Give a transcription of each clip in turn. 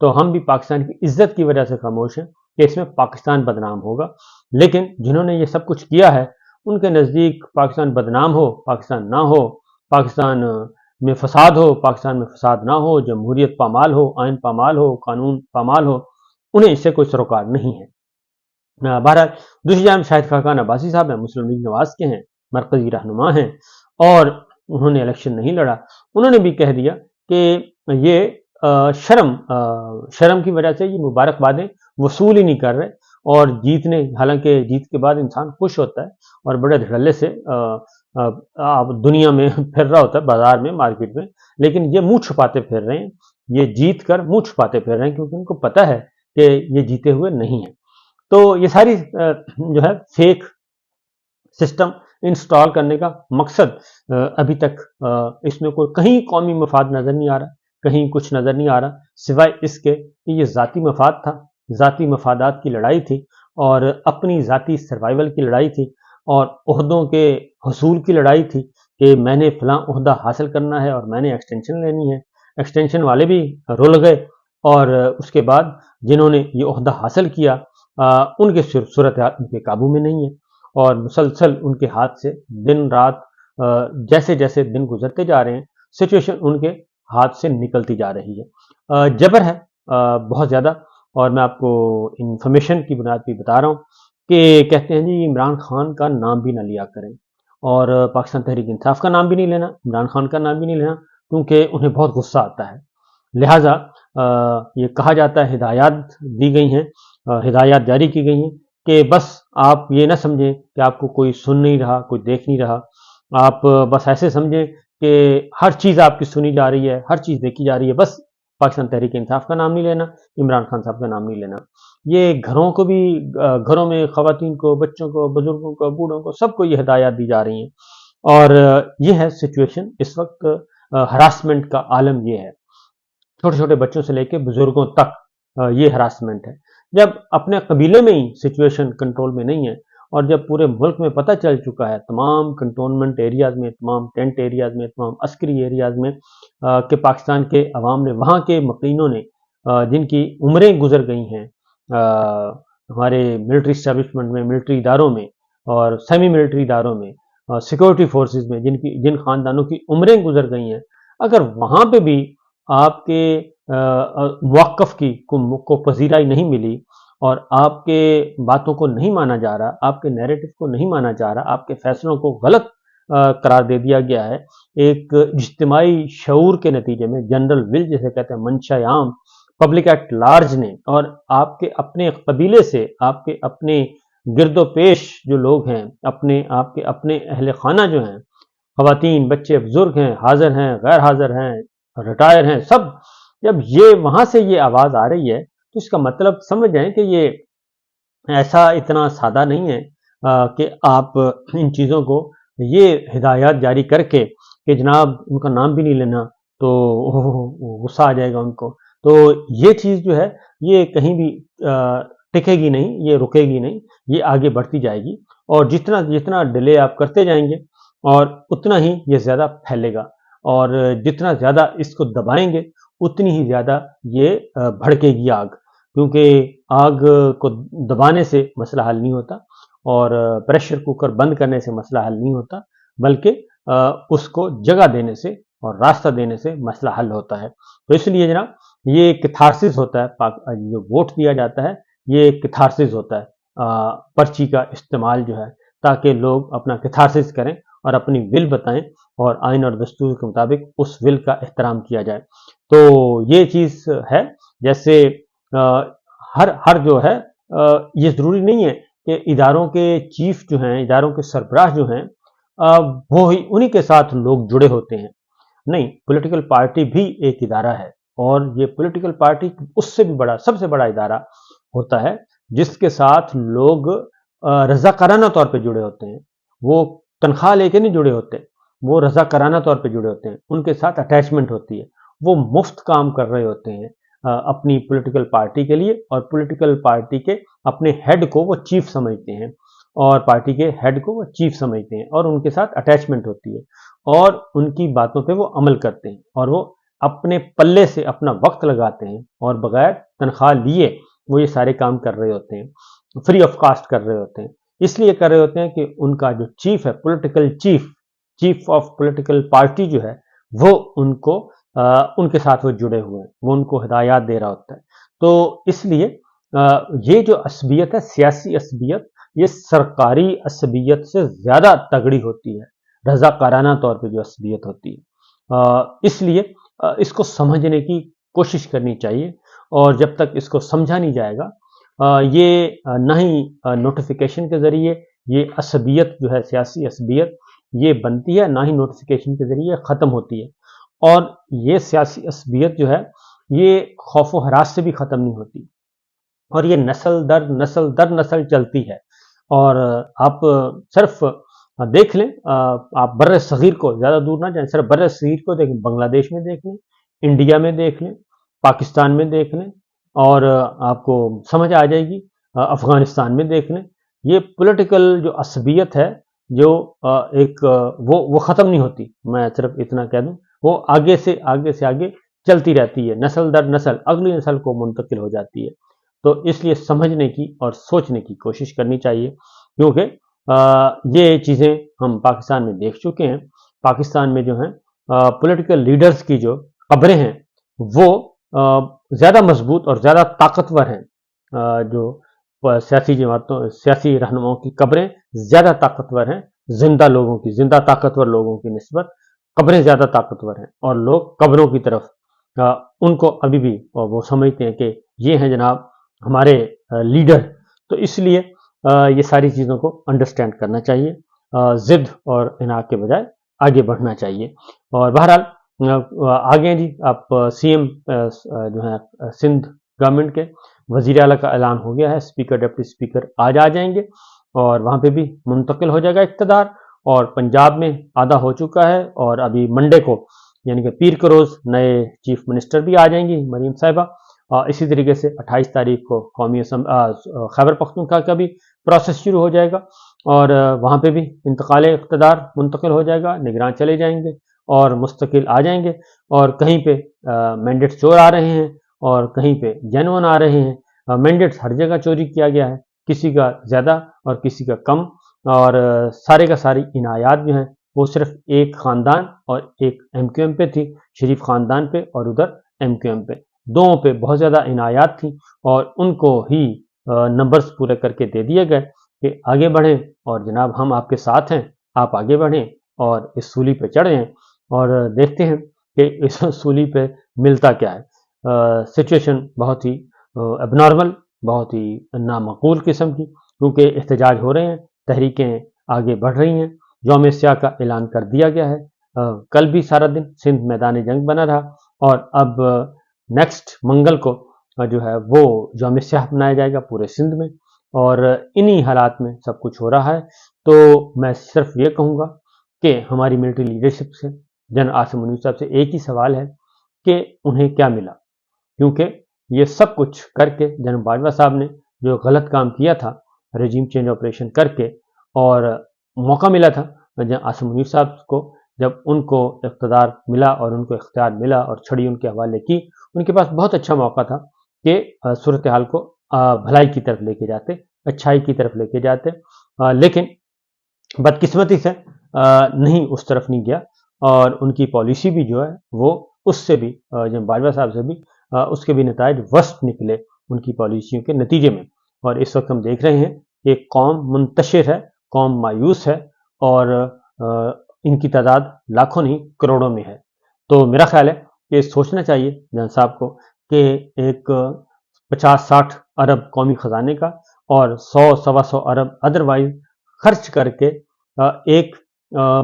تو ہم بھی پاکستان کی عزت کی وجہ سے خاموش ہیں کہ اس میں پاکستان بدنام ہوگا، لیکن جنہوں نے یہ سب کچھ کیا ہے ان کے نزدیک پاکستان بدنام ہو، پاکستان نہ ہو، پاکستان میں فساد ہو، پاکستان میں فساد نہ ہو، جمہوریت پامال ہو، آئین پامال ہو، قانون پامال ہو، انہیں اس سے کوئی سروکار نہیں ہے۔ بہرحال دوسری جانب شاہد خاقان عباسی صاحب ہیں، مسلم لیگ نواز کے ہیں، مرکزی رہنما ہیں، اور انہوں نے الیکشن نہیں لڑا۔ انہوں نے بھی کہہ دیا کہ یہ شرم کی وجہ سے یہ مبارکبادیں وصول ہی نہیں کر رہے، اور حالانکہ جیت کے بعد انسان خوش ہوتا ہے اور بڑے دھڑلے سے دنیا میں پھر رہا ہوتا ہے، بازار میں، مارکیٹ میں، لیکن یہ منہ چھپاتے پھر رہے ہیں، یہ جیت کر منہ چھپاتے پھر رہے ہیں، کیونکہ ان کو پتہ ہے کہ یہ جیتے ہوئے نہیں ہیں۔ تو یہ ساری جو ہے فیک سسٹم انسٹال کرنے کا مقصد ابھی تک اس میں کوئی کہیں قومی مفاد نظر نہیں آ رہا، کہیں کچھ نظر نہیں آ رہا، سوائے اس کے کہ یہ ذاتی مفاد تھا، ذاتی مفادات کی لڑائی تھی، اور اپنی ذاتی سروائیول کی لڑائی تھی، اور عہدوں کے حصول کی لڑائی تھی کہ میں نے فلاں عہدہ حاصل کرنا ہے اور میں نے ایکسٹینشن لینی ہے۔ ایکسٹینشن والے بھی رول گئے، اور اس کے بعد جنہوں نے یہ عہدہ حاصل کیا ان کے صورتحال ان کے قابو میں نہیں ہے، اور مسلسل ان کے ہاتھ سے دن رات جیسے جیسے دن گزرتے جا رہے ہیں سچویشن ان کے ہاتھ سے نکلتی جا رہی ہے۔ جبر ہے بہت زیادہ، اور میں آپ کو انفارمیشن کی بنیاد پہ بتا رہا ہوں کہ کہتے ہیں جی عمران خان کا نام بھی نہ لیا کریں، اور پاکستان تحریک انصاف کا نام بھی نہیں لینا، عمران خان کا نام بھی نہیں لینا، کیونکہ انہیں بہت غصہ آتا ہے۔ لہٰذا یہ کہا جاتا ہے، ہدایات دی گئی ہیں، ہدایات جاری کی گئی ہیں کہ بس آپ یہ نہ سمجھیں کہ آپ کو کوئی سن نہیں رہا، کوئی دیکھ نہیں رہا، آپ بس ایسے سمجھیں کہ ہر چیز آپ کی سنی جا رہی ہے، ہر چیز دیکھی جا رہی ہے، بس پاکستان تحریک انصاف کا نام نہیں لینا، عمران خان صاحب کا نام نہیں لینا۔ یہ گھروں میں خواتین کو، بچوں کو، بزرگوں کو، بوڑھوں کو، سب کو یہ ہدایات دی جا رہی ہیں، اور یہ ہے سچویشن اس وقت۔ ہراسمنٹ کا عالم یہ ہے، چھوٹے چھوٹے بچوں سے لے کے بزرگوں تک یہ ہراسمنٹ ہے۔ جب اپنے قبیلے میں ہی سچویشن کنٹرول میں نہیں ہے، اور جب پورے ملک میں پتہ چل چکا ہے، تمام کنٹونمنٹ ایریاز میں، تمام ٹینٹ ایریاز میں، تمام عسکری ایریاز میں، کہ پاکستان کے عوام نے، وہاں کے مقینوں نے، جن کی عمریں گزر گئی ہیں ہمارے ملٹری اسٹیبلشمنٹ میں، ملٹری اداروں میں اور سیمی ملٹری اداروں میں، سیکورٹی فورسز میں، جن خاندانوں کی عمریں گزر گئی ہیں، اگر وہاں پہ بھی آپ کے موقف کو پذیرائی نہیں ملی، اور آپ کے باتوں کو نہیں مانا جا رہا، آپ کے نیریٹو کو نہیں مانا جا رہا، آپ کے فیصلوں کو غلط قرار دے دیا گیا ہے، ایک اجتماعی شعور کے نتیجے میں، جنرل ول جسے کہتے ہیں، منشا عام، پبلک ایٹ لارج نے، اور آپ کے اپنے قبیلے سے، آپ کے اپنے گرد و پیش جو لوگ ہیں، آپ کے اپنے اہل خانہ جو ہیں، خواتین، بچے، بزرگ ہیں، حاضر ہیں، غیر حاضر ہیں، ریٹائر ہیں، سب، جب یہ وہاں سے یہ آواز آ رہی ہے تو اس کا مطلب سمجھ جائیں کہ یہ ایسا اتنا سادہ نہیں ہے کہ آپ ان چیزوں کو یہ ہدایات جاری کر کے کہ جناب ان کا نام بھی نہیں لینا تو غصہ آ جائے گا ان کو، تو یہ چیز جو ہے یہ کہیں بھی ٹکے گی نہیں، یہ رکے گی نہیں، یہ آگے بڑھتی جائے گی، اور جتنا ڈیلے آپ کرتے جائیں گے اور اتنا ہی یہ زیادہ پھیلے گا، اور جتنا زیادہ اس کو دبائیں گے اتنی ہی زیادہ یہ بھڑکے گی آگ، کیونکہ آگ کو دبانے سے مسئلہ حل نہیں ہوتا، اور پریشر کوکر بند کرنے سے مسئلہ حل نہیں ہوتا، بلکہ اس کو جگہ دینے سے اور راستہ دینے سے مسئلہ حل ہوتا ہے۔ تو اس لیے جناب یہ کتھارسس ہوتا ہے، جو ووٹ دیا جاتا ہے یہ کتھارسس ہوتا ہے، پرچی کا استعمال جو ہے، تاکہ لوگ اپنا کتھارسس کریں اور اپنی ول بتائیں، اور آئین اور دستور کے مطابق اس ول کا احترام کیا جائے۔ تو یہ چیز ہے، جیسے ہر جو ہے، یہ ضروری نہیں ہے کہ اداروں کے چیف جو ہیں، اداروں کے سربراہ جو ہیں، وہی انہی کے ساتھ لوگ جڑے ہوتے ہیں، نہیں، پولیٹیکل پارٹی بھی ایک ادارہ ہے، اور یہ پولیٹیکل پارٹی اس سے بھی بڑا، سب سے بڑا ادارہ ہوتا ہے، جس کے ساتھ لوگ رضاکارانہ طور پہ جڑے ہوتے ہیں، وہ تنخواہ لے کے نہیں جڑے ہوتے، وہ رضاکارانہ طور پہ جڑے ہوتے ہیں، ان کے ساتھ اٹیچمنٹ ہوتی ہے، وہ مفت کام کر رہے ہوتے ہیں اپنی پولیٹیکل پارٹی کے لیے، اور پولیٹیکل پارٹی کے اپنے ہیڈ کو وہ چیف سمجھتے ہیں، اور پارٹی کے ہیڈ کو وہ چیف سمجھتے ہیں، اور ان کے ساتھ اٹیچمنٹ ہوتی ہے، اور ان کی باتوں پہ وہ عمل کرتے ہیں، اور وہ اپنے پلے سے اپنا وقت لگاتے ہیں اور بغیر تنخواہ لیے وہ یہ سارے کام کر رہے ہوتے ہیں، فری آف کاسٹ کر رہے ہوتے ہیں. اس لیے کر رہے ہوتے ہیں کہ ان کا جو چیف ہے، political chief of political party جو ہے، وہ ان کے ساتھ وہ جڑے ہوئے ہیں، وہ ان کو ہدایات دے رہا ہوتا ہے. تو اس لیے یہ جو عصبیت ہے، سیاسی عصبیت، یہ سرکاری عصبیت سے زیادہ تگڑی ہوتی ہے، رضاکارانہ طور پہ جو عصبیت ہوتی ہے. اس لیے اس کو سمجھنے کی کوشش کرنی چاہیے، اور جب تک اس کو سمجھا نہیں جائے گا، یہ نہ ہی نوٹیفیکیشن کے ذریعے یہ عصبیت جو ہے، سیاسی عصبیت، یہ بنتی ہے، نہ ہی نوٹیفیکیشن کے ذریعے ختم ہوتی ہے. اور یہ سیاسی عصبیت جو ہے، یہ خوف و ہراس سے بھی ختم نہیں ہوتی، اور یہ نسل در نسل چلتی ہے. اور آپ صرف دیکھ لیں، آپ بر صغیر کو زیادہ دور نہ جائیں، صرف بر صغیر کو دیکھ لیں، بنگلہ دیش میں دیکھ لیں، انڈیا میں دیکھ لیں، پاکستان میں دیکھ لیں، اور آپ کو سمجھ آ جائے گی. افغانستان میں دیکھ لیں، یہ پولیٹیکل جو عصبیت ہے، جو ایک وہ ختم نہیں ہوتی. میں صرف اتنا کہہ دوں، وہ آگے سے آگے چلتی رہتی ہے، نسل در نسل اگلی نسل کو منتقل ہو جاتی ہے. تو اس لیے سمجھنے کی اور سوچنے کی کوشش کرنی چاہیے، کیونکہ یہ چیزیں ہم پاکستان میں دیکھ چکے ہیں. پاکستان میں جو ہیں پولیٹیکل لیڈرز کی جو قبریں ہیں، وہ زیادہ مضبوط اور زیادہ طاقتور ہیں. جو سیاسی جماعتوں، سیاسی رہنماؤں کی قبریں زیادہ طاقتور ہیں، زندہ طاقتور لوگوں کی نسبت قبریں زیادہ طاقتور ہیں، اور لوگ قبروں کی طرف ان کو ابھی بھی وہ سمجھتے ہیں کہ یہ ہیں جناب ہمارے لیڈر. تو اس لیے یہ ساری چیزوں کو انڈرسٹینڈ کرنا چاہیے، ضد اور اناق کے بجائے آگے بڑھنا چاہیے. اور بہرحال آگے جی، آپ سی ایم جو ہیں سندھ گورنمنٹ کے وزیر اعلیٰ کا اعلان ہو گیا ہے، اسپیکر ڈپٹی اسپیکر آج آ جائیں گے، اور وہاں پہ بھی منتقل ہو جائے گا اقتدار. اور پنجاب میں آدھا ہو چکا ہے، اور ابھی منڈے کو یعنی کہ پیر کے روز نئے چیف منسٹر بھی آ جائیں گی، مریم صاحبہ. اسی طریقے سے 28 تاریخ کو قومی خیبر پختونخوا کا بھی پروسیس شروع ہو جائے گا، اور وہاں پہ بھی انتقال اقتدار منتقل ہو جائے گا، نگران چلے جائیں گے اور مستقل آ جائیں گے. اور کہیں پہ مینڈیٹ چور آ رہے ہیں، اور کہیں پہ جینون آ رہے ہیں. مینڈیٹس ہر جگہ چوری کیا گیا ہے، کسی کا زیادہ اور کسی کا کم، اور سارے کا ساری عنایات جو ہیں وہ صرف ایک خاندان اور ایک ایم کیو ایم پہ تھی، شریف خاندان پہ، اور ادھر ایم کیو ایم پہ، دونوں پہ بہت زیادہ عنایات تھیں، اور ان کو ہی نمبرز پورے کر کے دے دیے گئے کہ آگے بڑھیں، اور جناب ہم آپ کے ساتھ ہیں، آپ آگے بڑھیں اور اس سولی پہ چڑھیں، اور دیکھتے ہیں کہ اس سولی پہ ملتا کیا ہے. سچویشن بہت ہی اب نارمل، بہت ہی نامعقول قسم کی، کیونکہ احتجاج ہو رہے ہیں، تحریکیں آگے بڑھ رہی ہیں. یوم سیاہ کا اعلان کر دیا گیا ہے، کل بھی سارا دن سندھ میدان جنگ بنا رہا، اور اب نیکسٹ منگل کو جو ہے وہ یوم سیاہ منایا جائے گا پورے سندھ میں. اور انہی حالات میں سب کچھ ہو رہا ہے. تو میں صرف یہ کہوں گا کہ ہماری ملٹری لیڈرشپ سے، جنرل عاصم منیب صاحب سے ایک ہی سوال ہے کہ انہیں کیا ملا، کیونکہ یہ سب کچھ کر کے جنرل باجوہ صاحب نے جو غلط کام کیا تھا رجیم چینج آپریشن کر کے، اور موقع ملا تھا جنرل عاصم منیب صاحب کو، جب ان کو اقتدار ملا اور ان کو اختیار ملا اور چھڑی ان کے حوالے کی، ان کے پاس بہت اچھا موقع تھا کہ صورتحال کو بھلائی کی طرف لے کے جاتے، اچھائی کی طرف لے کے جاتے، لیکن بدقسمتی سے نہیں اس طرف نہیں گیا، اور ان کی پالیسی بھی جو ہے وہ اس سے بھی جنرل باجوہ صاحب سے بھی اس کے بھی نتائج ورسٹ نکلے ان کی پالیسیوں کے نتیجے میں. اور اس وقت ہم دیکھ رہے ہیں کہ قوم منتشر ہے، قوم مایوس ہے، اور ان کی تعداد لاکھوں نہیں کروڑوں میں ہے. تو میرا خیال ہے کہ سوچنا چاہیے جنرل صاحب کو کہ ایک 50-60 ارب قومی خزانے کا اور 100-125 ارب ادروائز خرچ کر کے ایک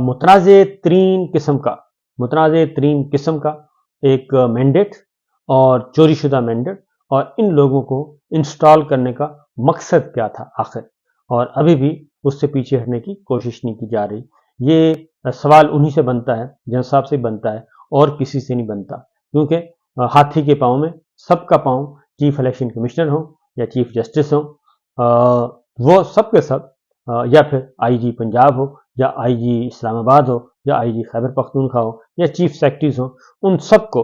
متنازع ترین قسم کا ایک مینڈیٹ اور چوری شدہ مینڈیٹ، اور ان لوگوں کو انسٹال کرنے کا مقصد کیا تھا آخر، اور ابھی بھی اس سے پیچھے ہٹنے کی کوشش نہیں کی جا رہی. یہ سوال انہی سے بنتا ہے، جنرل صاحب سے بنتا ہے، اور کسی سے نہیں بنتا، کیونکہ ہاتھی کے پاؤں میں سب کا پاؤں، چیف الیکشن کمشنر ہوں یا چیف جسٹس ہوں، وہ سب کے سب، یا پھر آئی جی پنجاب ہو، یا آئی جی اسلام آباد ہو، یا آئی جی خیبر پختونخوا ہو، یا چیف سیکرٹریز ہوں، ان سب کو